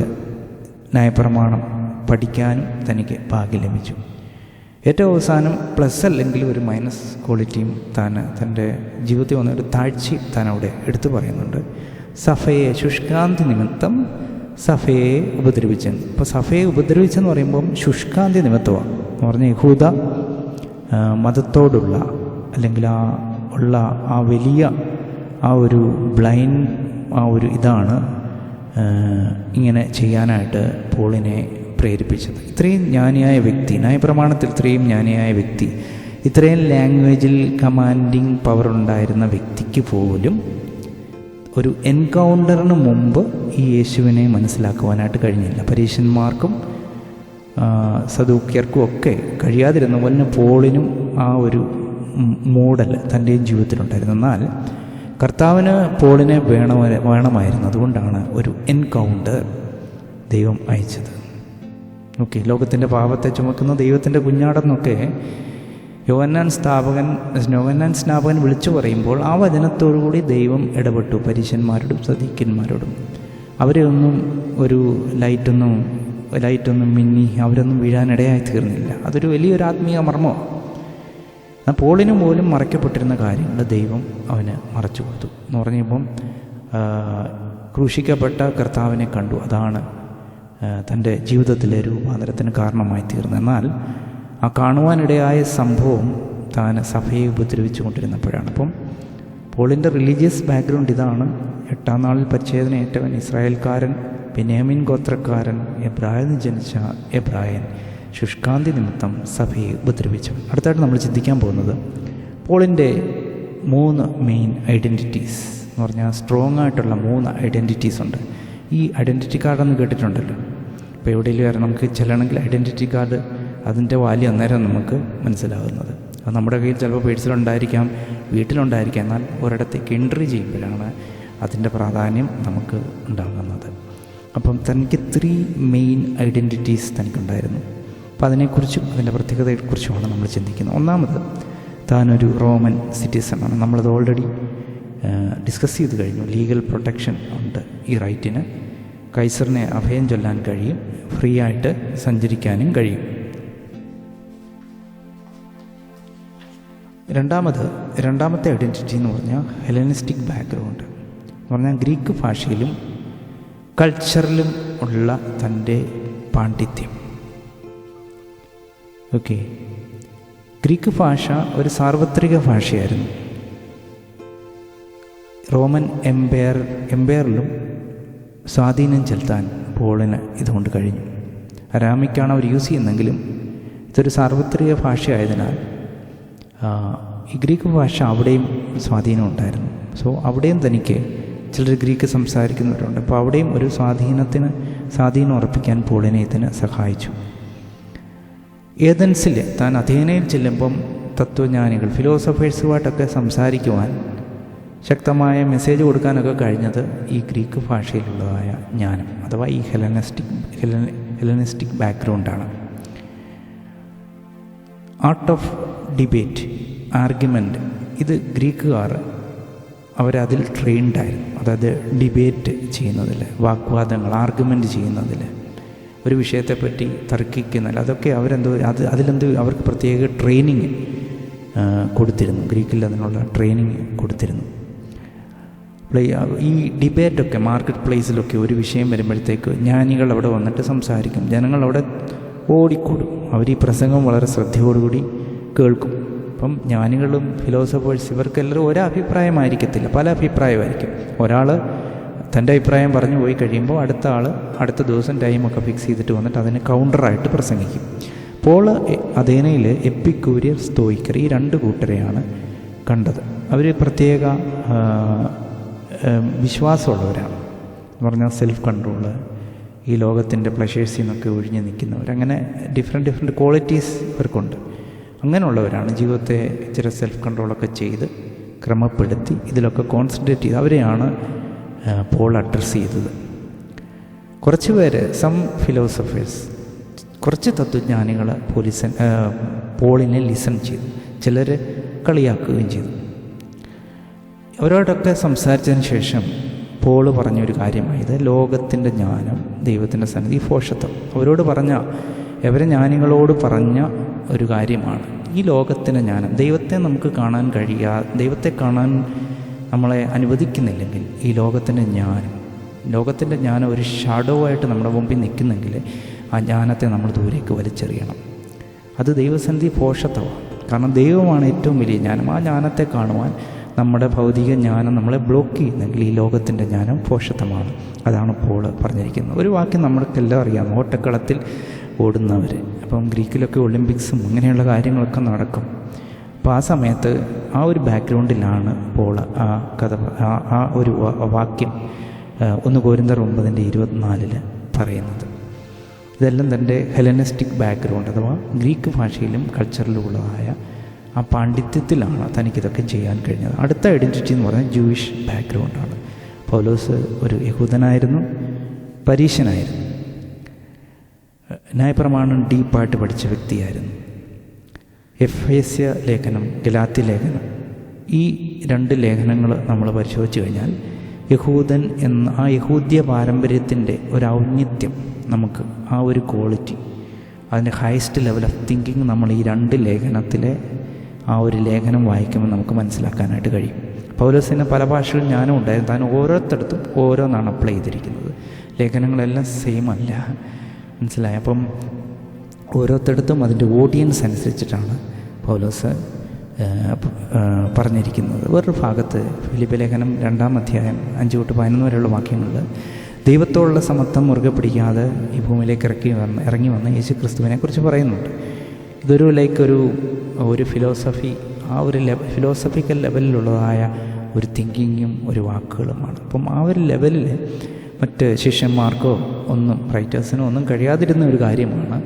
[SPEAKER 1] ന്യായപ്രമാണം പഠിക്കാനും തനിക്ക് ഭാഗ്യം ലഭിച്ചു. ഏറ്റവും അവസാനം പ്ലസ് അല്ലെങ്കിൽ ഒരു മൈനസ് ക്വാളിറ്റിയും തൻ്റെ ജീവിതത്തിൽ വന്ന ഒരു താഴ്ചയും താൻ അവിടെ എടുത്തു പറയുന്നുണ്ട്. സഫയെ ശുഷ്കാന്തി നിമിത്തം സഫയെ ഉപദ്രവിച്ചെന്ന്. ഇപ്പോൾ സഫയെ ഉപദ്രവിച്ചെന്ന് പറയുമ്പം ശുഷ്കാന്തി നിമിത്തമാണ് എന്ന് പറഞ്ഞാൽ യഹൂദ മതത്തോടുള്ള അല്ലെങ്കിൽ ആ വലിയ ആ ഒരു ഇതാണ് ഇങ്ങനെ ചെയ്യാനായിട്ട് പോളിനെ പ്രേരിപ്പിച്ചത്. ഇത്രയും ജ്ഞാനിയായ വ്യക്തി, ന്യായപ്രമാണത്തിൽ ഇത്രയും ജ്ഞാനിയായ വ്യക്തി, ഇത്രയും ലാംഗ്വേജിൽ കമാൻഡിങ് പവർ ഉണ്ടായിരുന്ന വ്യക്തിക്ക് പോലും ഒരു എൻകൗണ്ടറിന് മുമ്പ് ഈ യേശുവിനെ മനസ്സിലാക്കുവാനായിട്ട് കഴിഞ്ഞില്ല. പരീശന്മാർക്കും സദൂക്യർക്കും ഒക്കെ കഴിയാതിരുന്ന പോലെ പോളിനും ആ ഒരു മോഡൽ തൻ്റെയും ജീവിതത്തിലുണ്ടായിരുന്നു. എന്നാൽ കർത്താവിന് പോളിനെ വേണമായിരുന്നു. അതുകൊണ്ടാണ് ഒരു എൻകൗണ്ടർ ദൈവം അയച്ചത്. ഓക്കെ, ലോകത്തിൻ്റെ പാപത്തെ ചുമക്കുന്ന ദൈവത്തിൻ്റെ കുഞ്ഞാടെന്നൊക്കെ യോഹന്നാൻ സ്നാപകൻ വിളിച്ചു പറയുമ്പോൾ ആ വചനത്തോടുകൂടി ദൈവം ഇടപെട്ടു പരീശന്മാരോടും സദൂക്യന്മാരോടും. അവരെ ഒന്നും ഒരു ലൈറ്റൊന്നും മിന്നി അവരൊന്നും വീഴാനിടയായി തീർന്നില്ല. അതൊരു വലിയൊരു ആത്മീയ മർമ്മമാണ്. പോളിന് പോലും മറയ്ക്കപ്പെട്ടിരുന്ന കാര്യങ്ങൾ ദൈവം അവന് മറച്ചു കൊടുത്തു എന്ന് പറഞ്ഞപ്പം ക്രൂശിക്കപ്പെട്ട കർത്താവിനെ കണ്ടു. അതാണ് തൻ്റെ ജീവിതത്തിലെ രൂപാന്തരത്തിന് കാരണമായി തീർന്നത്. എന്നാൽ ആ കാണുവാനിടയായ സംഭവം താൻ സഭയെ ഉപദ്രവിച്ചു കൊണ്ടിരുന്നപ്പോഴാണ്. അപ്പം പോളിൻ്റെ റിലീജിയസ് ബാക്ക്ഗ്രൗണ്ട് ഇതാണ്. 8-ാം നാളിൽ പരിച്ഛേദനയേറ്റവൻ, ഇസ്രായേൽക്കാരൻ, ബെന്യാമീൻ ഗോത്രക്കാരൻ, എബ്രായന് ജനിച്ച എബ്രായൻ, ശുഷ്കാന്തി നിമിത്തം സഭയെ ഉപദ്രവിച്ചവൻ. അടുത്തായിട്ട് നമ്മൾ ചിന്തിക്കാൻ പോകുന്നത് പോളിൻ്റെ 3 മെയിൻ ഐഡൻറ്റിറ്റീസ് എന്ന് പറഞ്ഞാൽ സ്ട്രോങ് ആയിട്ടുള്ള 3 ഐഡൻറ്റിറ്റീസ് ഉണ്ട്. ഈ ഐഡൻറ്റിറ്റി കാർഡെന്ന് കേട്ടിട്ടുണ്ടല്ലോ. ഇപ്പോൾ എവിടെയെങ്കിലും നമുക്ക് ചെല്ലണമെങ്കിൽ ഐഡൻറ്റിറ്റി കാർഡ് അതിൻ്റെ വാല്യൂ അന്നേരം നമുക്ക് മനസ്സിലാകുന്നത്. അത് നമ്മുടെ കയ്യിൽ ചിലപ്പോൾ പേഴ്സിലുണ്ടായിരിക്കാം, വീട്ടിലുണ്ടായിരിക്കാം. എന്നാൽ ഒരിടത്തേക്ക് എൻട്രി ചെയ്യുമ്പോഴാണ് അതിൻ്റെ പ്രാധാന്യം നമുക്ക് ഉണ്ടാകുന്നത്. അപ്പം തനിക്ക് 3 മെയിൻ ഐഡൻറ്റിറ്റീസ് തനിക്കുണ്ടായിരുന്നു. അപ്പോൾ അതിനെക്കുറിച്ചും അതിൻ്റെ പ്രത്യേകതയെക്കുറിച്ചുമാണ് നമ്മൾ ചിന്തിക്കുന്നത്. ഒന്നാമത്, താനൊരു റോമൻ സിറ്റിസണാണ്. നമ്മളത് ഓൾറെഡി ഡിസ്കസ് ചെയ്ത് കഴിഞ്ഞു. ലീഗൽ പ്രൊട്ടക്ഷൻ ഉണ്ട് ഈ റൈറ്റിന്. കൈസറിനെ അഭയം ചൊല്ലാൻ കഴിയും, ഫ്രീ ആയിട്ട് സഞ്ചരിക്കാനും കഴിയും. രണ്ടാമത്തെ ഐഡൻറ്റിറ്റി എന്ന് പറഞ്ഞാൽ ഹെലനിസ്റ്റിക് ബാക്ക്ഗ്രൗണ്ട് എന്ന് പറഞ്ഞാൽ ഗ്രീക്ക് ഭാഷയിലും കൾച്ചറിലും ഉള്ള തൻ്റെ പാണ്ഡിത്യം. ഓക്കെ, ഗ്രീക്ക് ഭാഷ ഒരു സാർവത്രിക ഭാഷയായിരുന്നു. റോമൻ എംപയറിലും സ്വാധീനം ചെലുത്താൻ പോളിന് ഇതുകൊണ്ട് കഴിഞ്ഞു. അരാമിക്കാണ് അവർ യൂസ് ചെയ്യുന്നെങ്കിലും ഇതൊരു സാർവത്രിക ഭാഷയായതിനാൽ ഈ ഗ്രീക്ക് ഭാഷ അവിടെയും സ്വാധീനം ഉണ്ടായിരുന്നു. സോ അവിടെയും തനിക്ക് ചിലർ ഗ്രീക്ക് സംസാരിക്കുന്നവരുണ്ട്. അപ്പോൾ അവിടെയും ഒരു സ്വാധീനം ഉറപ്പിക്കാൻ പോളിനെ ഇതിന് സഹായിച്ചു. ഏതൻസിൽ താൻ അഥേനയിൽ ചെല്ലുമ്പം തത്വജ്ഞാനികൾ, ഫിലോസഫേഴ്സുമായിട്ടൊക്കെ സംസാരിക്കുവാൻ, ശക്തമായ മെസ്സേജ് കൊടുക്കാനൊക്കെ കഴിഞ്ഞത് ഈ ഗ്രീക്ക് ഭാഷയിലുള്ളതായ ജ്ഞാനം അഥവാ ഈ ഹെലനിസ്റ്റിക് ബാക്ക്ഗ്രൗണ്ടാണ്. ആർട്ട് ഓഫ് ഡിബേറ്റ്, ആർഗ്യുമെൻ്റ്, ഇത് ഗ്രീക്കുകാർ അവരതിൽ ട്രെയിൻഡായിരുന്നു. അതായത് ഡിബേറ്റ് ചെയ്യുന്നതിൽ, വാഗ്വാദങ്ങൾ, ആർഗ്യുമെൻ്റ് ചെയ്യുന്നതിൽ, ഒരു വിഷയത്തെപ്പറ്റി തർക്കിക്കുന്നതിൽ, അതൊക്കെ അവർക്ക് പ്രത്യേക ട്രെയിനിങ് കൊടുത്തിരുന്നു. ഗ്രീക്കിൽ അതിനുള്ള ട്രെയിനിങ് കൊടുത്തിരുന്നു. ഈ ഡിബേറ്റൊക്കെ മാർക്കറ്റ് പ്ലേസിലൊക്കെ ഒരു വിഷയം വരുമ്പോഴത്തേക്ക് ജ്ഞാനികൾ അവിടെ വന്നിട്ട് സംസാരിക്കും. ജനങ്ങൾ അവിടെ ഓടിക്കൂടും. അവർ ഈ പ്രസംഗം വളരെ ശ്രദ്ധയോടുകൂടി കേൾക്കും. അപ്പം ജ്ഞാനികളും ഫിലോസഫേഴ്സ് ഇവർക്കെല്ലാവരും ഒരേ അഭിപ്രായമായിരിക്കത്തില്ല, പല അഭിപ്രായമായിരിക്കും. ഒരാൾ തൻ്റെ അഭിപ്രായം പറഞ്ഞു പോയി കഴിയുമ്പോൾ അടുത്ത ദിവസം ടൈമൊക്കെ ഫിക്സ് ചെയ്തിട്ട് വന്നിട്ട് അതിന് കൗണ്ടറായിട്ട് പ്രസംഗിക്കും. പോൾ അഥേനയിൽ എപ്പിക്യൂരിയർ, സ്തോയിക്കർ, ഈ 2 കൂട്ടരെയാണ് കണ്ടത്. അവർ പ്രത്യേക വിശ്വാസമുള്ളവരാണ് എന്ന് പറഞ്ഞാൽ സെൽഫ് കൺട്രോള്, ഈ ലോകത്തിൻ്റെ പ്ലഷേഴ്സിൽ നിന്നൊക്കെ ഒഴിഞ്ഞ് നിൽക്കുന്നവർ, അങ്ങനെ ഡിഫറെൻറ്റ് ക്വാളിറ്റീസ് ഇവർക്കുണ്ട്. അങ്ങനെയുള്ളവരാണ് ജീവിതത്തെ ഇച്ചിരി സെൽഫ് കൺട്രോളൊക്കെ ചെയ്ത് ക്രമപ്പെടുത്തി ഇതിലൊക്കെ കോൺസെൻട്രേറ്റ് ചെയ്ത് അവരെയാണ് പോൾ അഡ്രസ്സ് ചെയ്തത്. കുറച്ച് പേര്, സം ഫിലോസഫേഴ്സ്, കുറച്ച് തത്വജ്ഞാനികൾ പോളിനെ ലിസൺ ചെയ്തു, ചിലർ കളിയാക്കുകയും ചെയ്തു. അവരോടൊക്കെ സംസാരിച്ചതിന് ശേഷം പോള് പറഞ്ഞൊരു കാര്യമായത് ലോകത്തിൻ്റെ ജ്ഞാനം, ദൈവത്തിൻ്റെ സന്നിധി, ഭോഷത്വം. അവരെ ജ്ഞാനികളോട് പറഞ്ഞ ഒരു കാര്യമാണ് ഈ ലോകത്തിൻ്റെ ജ്ഞാനം. ദൈവത്തെ നമുക്ക് കാണാൻ ദൈവത്തെ കാണാൻ നമ്മളെ അനുവദിക്കുന്നില്ലെങ്കിൽ ഈ ലോകത്തിൻ്റെ ജ്ഞാനം ഒരു ഷാഡോ ആയിട്ട് നമ്മുടെ മുമ്പിൽ നിൽക്കുന്നെങ്കിൽ ആ ജ്ഞാനത്തെ നമ്മൾ ദൂരേക്ക് വലിച്ചെറിയണം. അത് ദൈവസന്നിധി ഭോഷത്വമാണ്. കാരണം ദൈവമാണ് ഏറ്റവും വലിയ ജ്ഞാനം. ആ ജ്ഞാനത്തെ കാണുവാൻ നമ്മുടെ ഭൗതിക ജ്ഞാനം നമ്മളെ ബ്ലോക്ക് ചെയ്യുന്നെങ്കിൽ ഈ ലോകത്തിൻ്റെ ജ്ഞാനം ഭോഷത്വമാണ്. അതാണ് പോൾ പറഞ്ഞിരിക്കുന്നത്. ഒരു വാക്യം നമ്മൾക്കെല്ലാം അറിയാം, ഓട്ടക്കളത്തിൽ ഓടുന്നവർ. അപ്പം ഗ്രീക്കിലൊക്കെ ഒളിമ്പിക്സും അങ്ങനെയുള്ള കാര്യങ്ങളൊക്കെ നടക്കും. അപ്പോൾ ആ സമയത്ത് ആ ഒരു ബാക്ക്ഗ്രൗണ്ടിലാണ് പോൾ ആ കഥ ആ ഒരു വാക്യം 1 കൊരിന്ത്യർ 9:24 പറയുന്നത്. ഇതെല്ലാം തൻ്റെ ഹെലനിസ്റ്റിക് ബാക്ക്ഗ്രൗണ്ട് അഥവാ ഗ്രീക്ക് ഭാഷയിലും കൾച്ചറിലും ഉള്ളതായ ആ പാണ്ഡിത്യത്തിലാണ് തനിക്കിതൊക്കെ ചെയ്യാൻ കഴിഞ്ഞത്. അടുത്ത ഐഡൻറ്റിറ്റി എന്ന് പറയുന്നത് ജൂയിഷ് ബാക്ക്ഗ്രൗണ്ടാണ്. പൗലോസ് ഒരു യഹൂദനായിരുന്നു, പരീശനായിരുന്നു, ന്യായപ്രമാണം ഡീപ്പായിട്ട് പഠിച്ച വ്യക്തിയായിരുന്നു. എഫേസ്യ ലേഖനം, ഗലാത്യ ലേഖനം, ഈ 2 ലേഖനങ്ങൾ നമ്മൾ പരിശോധിച്ച് കഴിഞ്ഞാൽ യഹൂദൻ എന്ന ആ യഹൂദ്യ പാരമ്പര്യത്തിൻ്റെ ഒരു ഔന്നത്യം, നമുക്ക് ആ ഒരു ക്വാളിറ്റി, അതിൻ്റെ ഹയസ്റ്റ് ലെവൽ ഓഫ് തിങ്കിങ് നമ്മൾ ഈ 2 ലേഖനത്തിലെ ആ ഒരു ലേഖനം വായിക്കുമ്പോൾ നമുക്ക് മനസ്സിലാക്കാനായിട്ട് കഴിയും. പൗലോസിന് പല ഭാഷകളിൽ ജ്ഞാനം ഉണ്ടായിരുന്നു. താൻ ഓരോരുത്തടത്തും ഓരോന്നാണ് അപ്ലൈ ചെയ്തിരിക്കുന്നത്. ലേഖനങ്ങളെല്ലാം സെയിം അല്ല, മനസ്സിലായി. അപ്പം ഓരോരുത്തടത്തും അതിൻ്റെ ഓഡിയൻസ് അനുസരിച്ചിട്ടാണ് പൗലോസ് പറഞ്ഞിരിക്കുന്നത്. വേറൊരു ഭാഗത്ത് ഫിലിപ്പി ലേഖനം 2-ാം അധ്യായം 5-11 വരെയുള്ള വാക്യങ്ങളിൽ ദൈവത്തോടുള്ള സമത്വം മുറുകെ പിടിക്കാതെ ഈ ഭൂമിയിലേക്ക് ഇറങ്ങി വന്ന യേശു ക്രിസ്തുവിനെക്കുറിച്ച് പറയുന്നുണ്ട്. ഇതൊരു ഒരു ഫിലോസഫി, ആ ഒരു ഫിലോസഫിക്കൽ ലെവലിലുള്ളതായ ഒരു തിങ്കിങ്ങും ഒരു വാക്കുകളുമാണ്. അപ്പം ആ ഒരു ലെവലിൽ മറ്റ് ശിഷ്യന്മാർക്കോ ഒന്നും റൈറ്റേഴ്സിനോ ഒന്നും കഴിയാതിരുന്ന ഒരു കാര്യമാണ്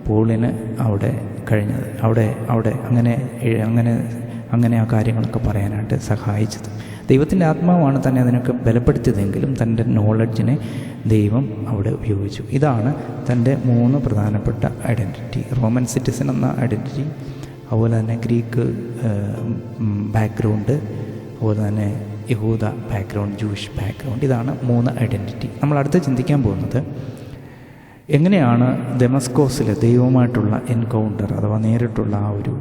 [SPEAKER 1] പോളിന് അവിടെ കഴിഞ്ഞത്. അവിടെ അങ്ങനെ ആ കാര്യങ്ങളൊക്കെ പറയാനായിട്ട് സഹായിച്ചത്. ദൈവത്തിൻ്റെ ആത്മാവാണ് തന്നെ അതിനൊക്കെ ബലപ്പെടുത്തിയതെങ്കിലും തൻ്റെ നോളജിനെ ദൈവം അവിടെ ഉപയോഗിച്ചു. ഇതാണ് തൻ്റെ 3 പ്രധാനപ്പെട്ട ഐഡൻറ്റിറ്റി. റോമൻ സിറ്റിസൺ എന്ന ഐഡൻറ്റിറ്റി, അതുപോലെ തന്നെ ഗ്രീക്ക് ബാക്ക്ഗ്രൗണ്ട്, അതുപോലെ തന്നെ യഹൂദ ബാക്ക്ഗ്രൗണ്ട്, ജൂയിഷ് ബാക്ക്ഗ്രൗണ്ട്. ഇതാണ് 3 ഐഡൻറ്റിറ്റി. നമ്മൾ അടുത്ത് ചിന്തിക്കാൻ പോകുന്നത് എങ്ങനെയാണ് ദമസ്കോസിൽ ദൈവവുമായിട്ടുള്ള എൻകൗണ്ടർ അഥവാ നേരിട്ടുള്ള ആ ഒരു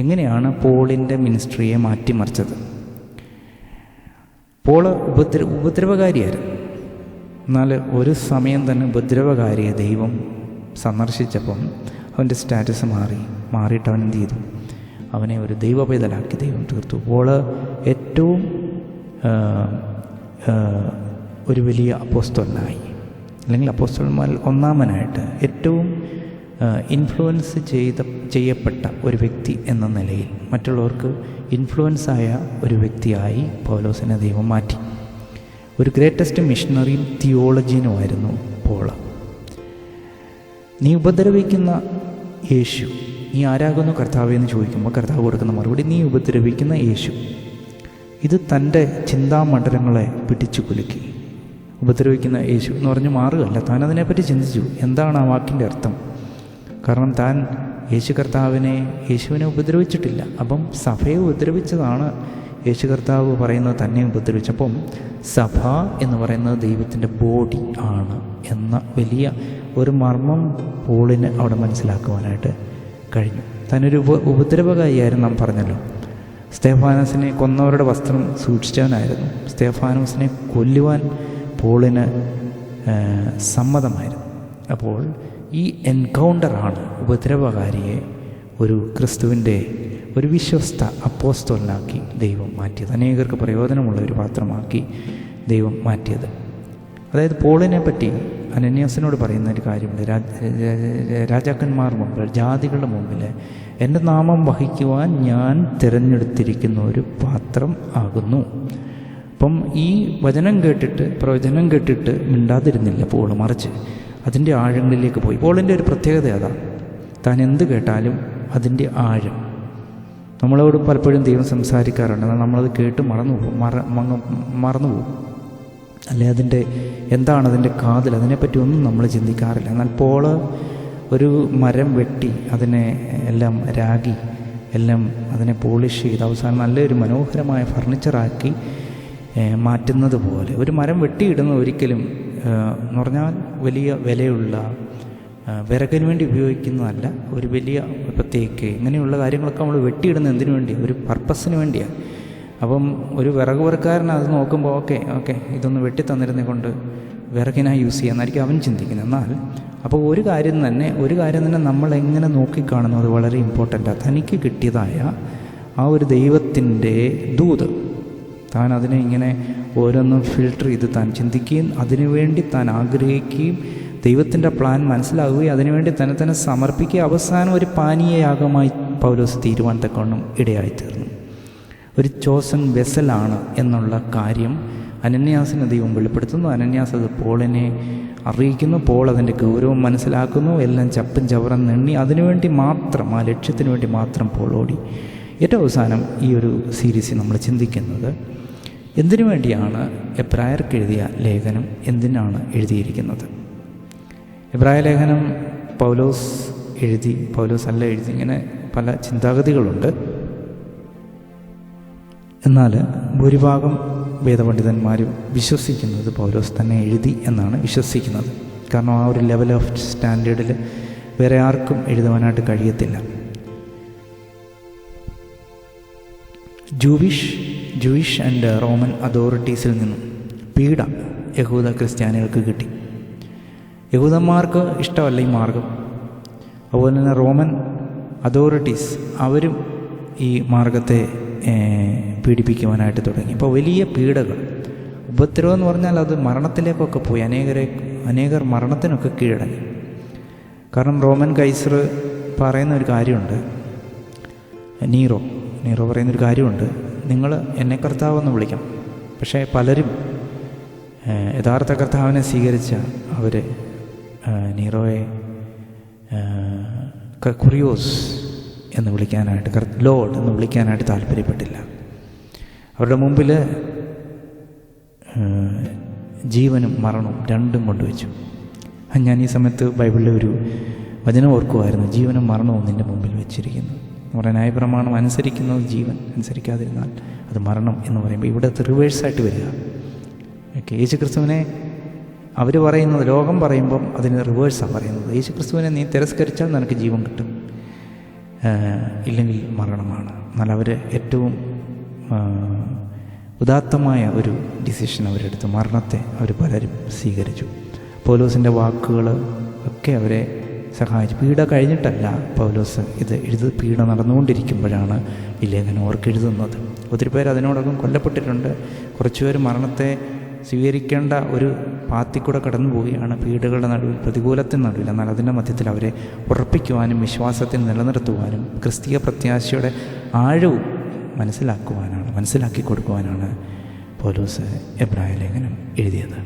[SPEAKER 1] എങ്ങനെയാണ് പോളിൻ്റെ മിനിസ്ട്രിയെ മാറ്റിമറിച്ചത്. പോള് ഉപദ്രവകാരിയായിരുന്നു. എന്നാൽ ഒരു സമയം തന്നെ ഉപദ്രവകാരിയെ ദൈവം സന്ദർശിച്ചപ്പം അവൻ്റെ സ്റ്റാറ്റസ് മാറിയിട്ട് അവൻ എന്ത് ചെയ്തു? അവനെ ഒരു ദൈവപൈതലാക്കി ദൈവം തീർത്തു. പോള് ഏറ്റവും ഒരു വലിയ അപ്പോസ്തലനായി, അല്ലെങ്കിൽ അപ്പോസ്തലന്മാരിൽ ഒന്നാമനായിട്ട് ഏറ്റവും ഇൻഫ്ലുവൻസ് ചെയ്യപ്പെട്ട ഒരു വ്യക്തി എന്ന നിലയിൽ മറ്റുള്ളവർക്ക് ഇൻഫ്ലുവൻസായ ഒരു വ്യക്തിയായി പൗലോസിനെ ദൈവം മാറ്റി. ഒരു ഗ്രേറ്റസ്റ്റ് മിഷണറിയും തിയോളജിയനുമായിരുന്നു പോള്. നീ ഉപദ്രവിക്കുന്ന യേശു, നീ ആരാകുന്നു കർത്താവേ എന്ന് ചോദിക്കുമ്പോൾ കർത്താവ് കൊടുക്കുന്ന മറുപടി, നീ ഉപദ്രവിക്കുന്ന യേശു. ഇത് തൻ്റെ ചിന്താമണ്ഡലങ്ങളെ പിടിച്ചു കുലുക്കി. ഉപദ്രവിക്കുന്ന യേശു എന്ന് പറഞ്ഞ് മാറുകയല്ല, താൻ അതിനെപ്പറ്റി ചിന്തിച്ചു. എന്താണ് ആ വാക്കിൻ്റെ അർത്ഥം? കാരണം താൻ യേശുവിനെ ഉപദ്രവിച്ചിട്ടില്ല. അപ്പം സഭയെ ഉപദ്രവിച്ചതാണ് യേശു കർത്താവ് പറയുന്നത് തന്നെ ഉപദ്രവിച്ചപ്പം സഭ എന്ന് പറയുന്നത് ദൈവത്തിൻ്റെ ബോഡി ആണ് എന്ന വലിയ ഒരു മർമ്മം പോളിന് അവിടെ മനസ്സിലാക്കുവാനായിട്ട് കഴിഞ്ഞു. താനൊരു ഉപദ്രവകാരിയായിരുന്നു. നാം പറഞ്ഞല്ലോ, സ്തേഫാനോസിനെ കൊന്നവരുടെ വസ്ത്രം സൂക്ഷിച്ചവനായിരുന്നു. സ്തേഫാനോസിനെ കൊല്ലുവാൻ പോളിന് സമ്മതമായിരുന്നു. അപ്പോൾ ഈ എൻകൗണ്ടറാണ് ഉപദ്രവകാരിയെ ഒരു ക്രിസ്തുവിൻ്റെ ഒരു വിശ്വസ്ത അപ്പോസ്തലനാക്കി ദൈവം മാറ്റിയത്. അനേകർക്ക് പ്രയോജനമുള്ള ഒരു പാത്രമാക്കി ദൈവം മാറ്റിയത്. അതായത് പോളിനെ പറ്റി അനന്യാസിനോട് പറയുന്ന ഒരു കാര്യമുണ്ട്. രാജാക്കന്മാർ മുമ്പിൽ, ജാതികളുടെ മുമ്പിൽ എൻ്റെ നാമം വഹിക്കുവാൻ ഞാൻ തിരഞ്ഞെടുത്തിരിക്കുന്ന ഒരു പാത്രം ആകുന്നു. അപ്പം ഈ പ്രവചനം കേട്ടിട്ട് മിണ്ടാതിരുന്നില്ല പോൾ, മറിച്ച് അതിൻ്റെ ആഴങ്ങളിലേക്ക് പോയി. പോളിൻ്റെ ഒരു പ്രത്യേകത അതാണ്, താൻ എന്ത് കേട്ടാലും അതിൻ്റെ ആഴം. നമ്മളോട് പലപ്പോഴും ദൈവം സംസാരിക്കാറുണ്ട്, നമ്മളത് കേട്ട് മറന്നുപോകും, അല്ലെ എന്താണ് അതിൻ്റെ കാതിൽ, അതിനെപ്പറ്റി ഒന്നും നമ്മൾ ചിന്തിക്കാറില്ല. എന്നാൽ പോള് ഒരു മരം വെട്ടി അതിനെ എല്ലാം രാഗി എല്ലാം അതിനെ പോളിഷ് ചെയ്ത് അവസാനം നല്ലൊരു മനോഹരമായ ഫർണിച്ചറാക്കി മാറ്റുന്നത് പോലെ ഒരു മരം വെട്ടിയിടുന്നത് ഒരിക്കലും എന്ന് പറഞ്ഞാൽ വലിയ വിലയുള്ള വിറകിന് വേണ്ടി ഉപയോഗിക്കുന്നതല്ല. ഒരു വലിയ തേക്ക് ഇങ്ങനെയുള്ള കാര്യങ്ങളൊക്കെ നമ്മൾ വെട്ടിയിടുന്നത് എന്തിനു വേണ്ടിയാണ്? ഒരു പർപ്പസിന് വേണ്ടിയാണ്. അപ്പം ഒരു വിറക് പെറുക്കാരൻ അത് നോക്കുമ്പോൾ ഓക്കെ ഇതൊന്ന് വെട്ടി തന്നിരുന്നേ കൊണ്ട് വിറകിനായി യൂസ് ചെയ്യാമെന്നായിരിക്കും അവൻ ചിന്തിക്കുന്നത്. എന്നാൽ അപ്പോൾ ഒരു കാര്യം തന്നെ നമ്മൾ എങ്ങനെ നോക്കിക്കാണുന്നു അത് വളരെ ഇമ്പോർട്ടൻ്റാണ്. തനിക്ക് കിട്ടിയതായ ആ ഒരു ദൈവത്തിൻ്റെ ദൂത് താൻ അതിനെ ഇങ്ങനെ ഓരോന്നും ഫിൽട്ടർ ചെയ്ത് താൻ ചിന്തിക്കുകയും അതിനുവേണ്ടി താൻ ആഗ്രഹിക്കുകയും ദൈവത്തിൻ്റെ പ്ലാൻ മനസ്സിലാവുകയും അതിനുവേണ്ടി തന്നെ സമർപ്പിക്കുക. അവസാനം ഒരു പാനീയയാഗമായി പൗലോസ് തീരുവാൻ തക്കവണ്ണം ഇടയായിത്തീർന്നു. ഒരു ചോസൻ വെസലാണ് എന്നുള്ള കാര്യം അനന്യാസിന് ദൈവം വെളിപ്പെടുത്തുന്നു. അനന്യാസ് അത് പോളിനെ അറിയിക്കുന്നു. പോൾ അതിൻ്റെ ഗൗരവം മനസ്സിലാക്കുന്നു. എല്ലാം ചപ്പും ചവറും നെണ്ണി അതിനുവേണ്ടി മാത്രം, ആ ലക്ഷ്യത്തിന് വേണ്ടി മാത്രം പോൾ ഓടി. ഏറ്റവും അവസാനം ഈ ഒരു സീരീസിൽ നമ്മൾ ചിന്തിക്കുന്നത് എന്തിനു വേണ്ടിയാണ് എബ്രായർക്ക് എഴുതിയ ലേഖനം എന്തിനാണ് എഴുതിയിരിക്കുന്നത്? എബ്രായ ലേഖനം പൗലോസ് അല്ല എഴുതി, ഇങ്ങനെ പല ചിന്താഗതികളുണ്ട്. എന്നാൽ ഭൂരിഭാഗം വേദപണ്ഡിതന്മാരും വിശ്വസിക്കുന്നത് പൗലോസ് തന്നെ എഴുതി എന്നാണ് വിശ്വസിക്കുന്നത്. കാരണം ആ ഒരു ലെവൽ ഓഫ് സ്റ്റാൻഡേർഡിൽ വേറെ ആർക്കും എഴുതുവാനായിട്ട് കഴിയത്തില്ല. ജൂയിഷ് ആൻഡ് റോമൻ അതോറിറ്റീസിൽ നിന്നും പീഡ യഹൂദ ക്രിസ്ത്യാനികൾക്ക് കിട്ടി. യഹൂദന്മാർക്ക് ഇഷ്ടമല്ല ഈ മാർഗം. അതുപോലെ തന്നെ റോമൻ അതോറിറ്റീസ് അവരും ഈ മാർഗത്തെ പീഡിപ്പിക്കുവാനായിട്ട് തുടങ്ങി. ഇപ്പോൾ വലിയ പീഡകൾ, ഉപദ്രവം എന്ന് പറഞ്ഞാൽ അത് മരണത്തിലേക്കൊക്കെ പോയി. അനേകർ മരണത്തിനൊക്കെ കീഴടങ്ങി. കാരണം റോമൻ കൈസർ പറയുന്ന ഒരു കാര്യമുണ്ട്, നീറോ പറയുന്നൊരു കാര്യമുണ്ട്, നിങ്ങൾ എന്നെ കർത്താവെന്ന് വിളിക്കണം. പക്ഷേ പലരും യഥാർത്ഥ കർത്താവിനെ സ്വീകരിച്ച അവർ നീറോയെ കുറിയോസ് എന്ന് വിളിക്കാനായിട്ട്, ലോർഡ് എന്ന് വിളിക്കാനായിട്ട് താല്പര്യപ്പെട്ടില്ല. അവരുടെ മുമ്പിൽ ജീവനും മരണവും രണ്ടും കൊണ്ടുവച്ചു. ഞാൻ ഈ സമയത്ത് ബൈബിളിലെ ഒരു വചനം ഓർക്കുമായിരുന്നു, ജീവനും മരണവും നിൻ്റെ മുമ്പിൽ വെച്ചിരിക്കുന്നു എന്ന് പറയാൻ. ന്യായപ്രമാണം അനുസരിക്കുന്നത് ജീവൻ, അനുസരിക്കാതിരുന്നാൽ അത് മരണം എന്ന് പറയുമ്പോൾ ഇവിടെ റിവേഴ്സായിട്ട് വരിക. ഓക്കെ, യേശുക്രിസ്തുവിനെ അവർ പറയുന്നത്, ലോകം പറയുമ്പം അതിന് റിവേഴ്സാണ് പറയുന്നത്. യേശുക്രിസ്തുവിനെ നീ തിരസ്കരിച്ചാൽ നിനക്ക് ജീവൻ കിട്ടും, ഇല്ലെങ്കിൽ മരണമാണ്. എന്നാൽ അവർ ഏറ്റവും ഉദാത്തമായ ഒരു ഡിസിഷൻ അവരെടുത്തു. മരണത്തെ അവർ പലരും സ്വീകരിച്ചു. പൗലോസിൻ്റെ വാക്കുകൾ ഒക്കെ അവരെ സഹായിച്ചു. പീഡ കഴിഞ്ഞിട്ടല്ല പൗലോസ് ഇത് പീഡ നടന്നുകൊണ്ടിരിക്കുമ്പോഴാണ് ഈ ലേഖനം അവർക്ക് എഴുതുന്നത്. ഒത്തിരി പേര് അതിനോടകം കൊല്ലപ്പെട്ടിട്ടുണ്ട്. കുറച്ചുപേർ മരണത്തെ സ്വീകരിക്കേണ്ട ഒരു പാത്തിക്കൂടെ കടന്നു പോവുകയാണ്, പീഡകളുടെ നടുവിൽ, പ്രതികൂലത്തിൻ്റെ നടുവിൽ. എന്നാൽ അതിൻ്റെ മധ്യത്തിൽ അവരെ ഉറപ്പിക്കുവാനും വിശ്വാസത്തിൽ നിലനിർത്തുവാനും ക്രിസ്തീയ പ്രത്യാശയുടെ ആഴവും മനസ്സിലാക്കി കൊടുക്കുവാനാണ് പൗലോസ് എബ്രായ ലേഖനം എഴുതിയത്.